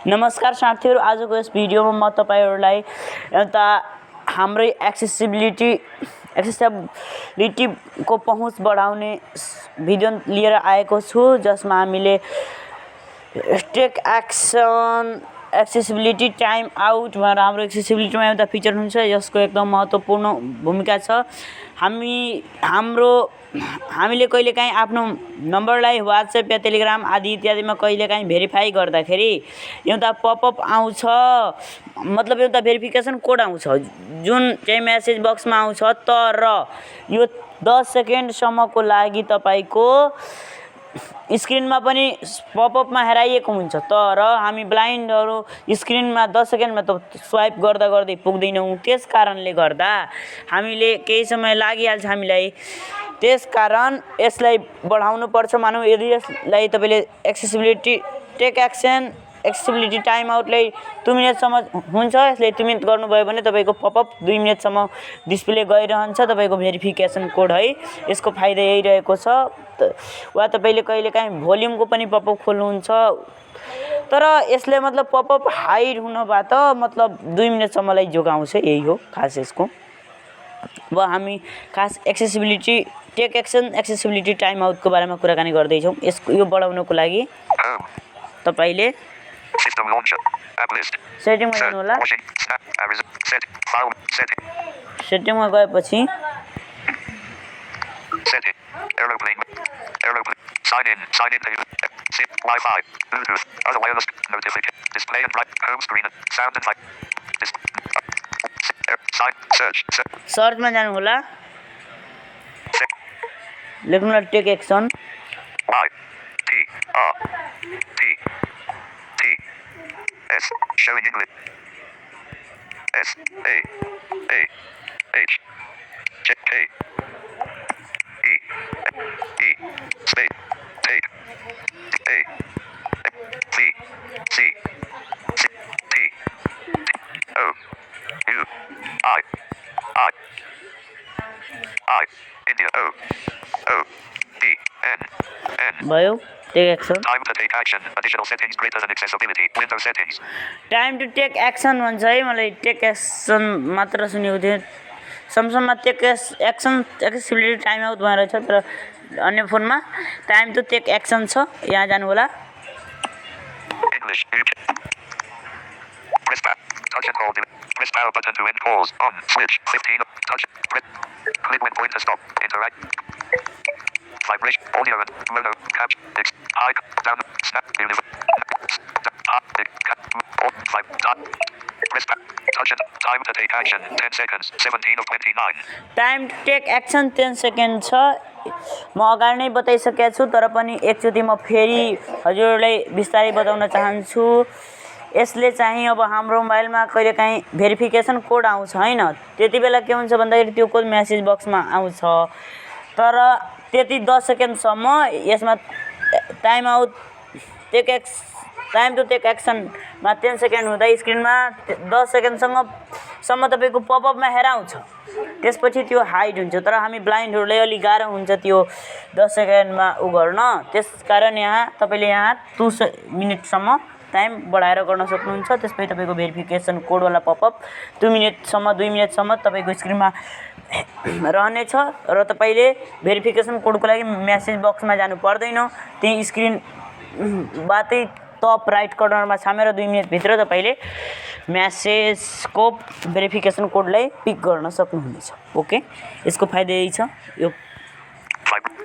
नमस्कार साथीहरु, आजको यस भिडियोमा म तपाईहरुलाई एउटा हाम्रो एक्सेसिबिलिटीको पहुँच बढाउने भिडियो लिएर आएको छु, जसमा हामीले take action accessibility time out भनेर हाम्रो एक्सेसिबिलिटीमा एउटा फिचर हुन्छ, यसको एकदम महत्त्वपूर्ण भूमिका छ। हामीले कहिलेकाहीँ आफ्नो नम्बरलाई व्हाट्सएप या टेलिग्राम आदि इत्यादिमा कहिलेकाहीँ भेरिफाई गर्दाखेरि एउटा पपअप आउँछ, मतलब एउटा भेरिफिकेसन कोड आउँछ जुन चाहिँ मेसेज बक्समा आउँछ, तर यो 10 सेकेन्डसम्मको लागि तपाईको स्क्रिनमा पनि पपअपमा हेराइएको हुन्छ, तर हामी ब्लाइन्डहरु स्क्रिनमा 10 सेकेन्डमा त स्वाइप गर्दा गर्दै पुग्दैनौं। त्यस कारणले गर्दा हामीले केही समय लागिहाल्छ हामीलाई। त्यसकारण यसलाई बढाउनु पर्छ। मानौ यदि यसलाई तपाईले accessibility take action accessibility time आउटलाई 2 मिनेटसम्म हुन्छ, यसले 2 मिनेट गर्नुभयो भने तपाईको पपअप 2 मिनेटसम्म डिस्प्ले गरिरहन्छ तपाईको भेरिफिकेसन कोड है। यसको फाइदा यही रहेको छ। वा तपाईले कहिलेकाहीँ भोल्युमको पनि पपअप खोल्नुहुन्छ, तर यसले मतलब पपअप हाइड हुनबाट मतलब 2 मिनेटसम्मलाई जोगाउँछ, यही हो खास यसको। अब हामी खास accessibility take action accessibility time आउटको बारेमा कुराकानी गर्दै छौं। यसको यो बढाउनको लागि तपाईले सेटिङमा जानु होला। सेटिङमा गएपछि sign in Wi-Fi Bluetooth other wireless notification display and home screen sound and search मा जानु होला। लेख्नु होला take action S showing English S A H J K E space take A V C T O U I India O D N भयो take action. Time to take action additional settings greater than accessibility window settings. Time to take action भन्छ है। मलाई take action मात्र सुनेको थिए। सैमसङमा take action accessibility time out भनेर छ, तर अन्य फोनमा टाइम टु टेक एक्सन छ। यहाँ जानु होला। English press back touch and hold press power button to end calls on switch 15 touch click when point to stop interact vibration audio and mono caption high down snap press back touch and time to take action 10 seconds 17 of 29 time to take action 10 seconds छ। म अगाडि नै बताइसकेको छु, तर पनि एकचोटी म फेरि हजुरलाई विस्तारै बताउन चाहन्छु। यसले चाहिँ अब हाम्रो मोबाइलमा कहिलेकाहीँ भेरिफिकेसन कोड आउँछ हैन, त्यतिबेला के हुन्छ भन्दाखेरि त्यो कोड मेसेज बक्समा आउँछ, तर त्यति 10 सेकेन्डसम्म यसमा time out time to take एक्सनमा 10 सेकेन्ड हुँदा स्क्रिनमा 10 सेकेन्डसम्म तपाईको पपअपमा हेराउँछ। त्यसपछि त्यो हाइड हुन्छ, तर हामी ब्लाइन्डहरुलाई अलि गाह्रो हुन्छ त्यो 10 सेकेन्डमा उ गर्न। त्यसकारण यहाँ तपाईले यहाँ 2 मिनेटसम्म टाइम बढाएर गर्न सक्नुहुन्छ। त्यसपछि तपाईको भेरिफिकेसन कोड वाला पपअप 2 मिनेटसम्म तपाईको स्क्रिनमा रहनेछ र तपाईले भेरिफिकेसन कोडको लागि मेसेज बक्समा जानु पर्दैन। त्यही स्क्रिन बाटै टप राइट कर्नरमा छामेर 2 मिनेट भित्र तपाईले मेसेजको भेरिफिकेसन कोडलाई पिक गर्न सक्नुहुनेछ। ओके, यसको फाइदा यही छ। यो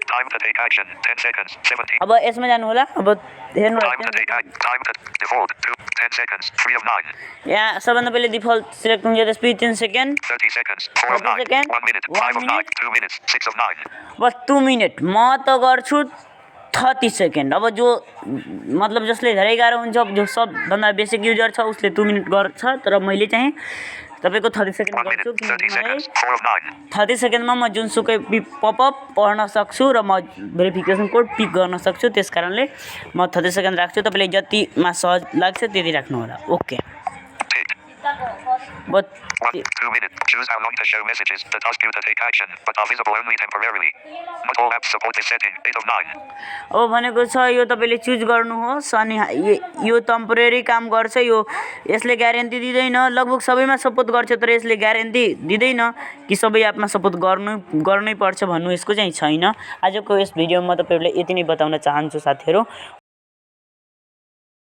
time to take action 10 seconds 17 अब यसमा जानु होला। अब हेर्नु होला time to default 10 seconds 3 of 9 यहाँ सबभन्दा पहिले डिफल्ट सिलेक्ट हुन्छ, त्यसपछि 10 second 30 seconds 4 of 9 1 minute 5 of 9 2 minutes 6 of 9 bus 2 minute. म त गर्छु 30 सेकेन्ड। अब जो मतलब जसले धेरै गाह्रो हुन्छ, जो सबभन्दा बेसिक युजर छ उसले 2 मिनेट गर्छ, तर मैले चाहिँ तपाईको 30 सेकेन्ड गर्छु किनभने 30 सेकेन्डमा म जुनसुकै पपअप पढ्न सक्छु र म भेरिफिकेसन कोड पिक गर्न सक्छु। त्यसकारणले म 30 सेकेन्ड राख्छु। तपाईले जतिमा सहज लाग्छ त्यति राख्नु होला। Okay, 2 minutes. Choose how long to show messages that ask you to take action, but are visible only temporarily. Not all apps support this setting. 8 of 9. अब भनेको छ यो तपाईँले चुज गर्नुहोस् अनि यो टेम्पोरेरी काम गर्छ। यो यसले ग्यारेन्टी दिँदैन, लगभग सबैमा सपोर्ट गर्छ तर यसले ग्यारेन्टी दिँदैन कि सबै एपमा सपोर्ट गर्नै पर्छ भन्नु यसको चाहिँ छैन। आजको यस भिडियोमा म तपाईँहरूलाई यति नै बताउन चाहन्छु साथीहरू।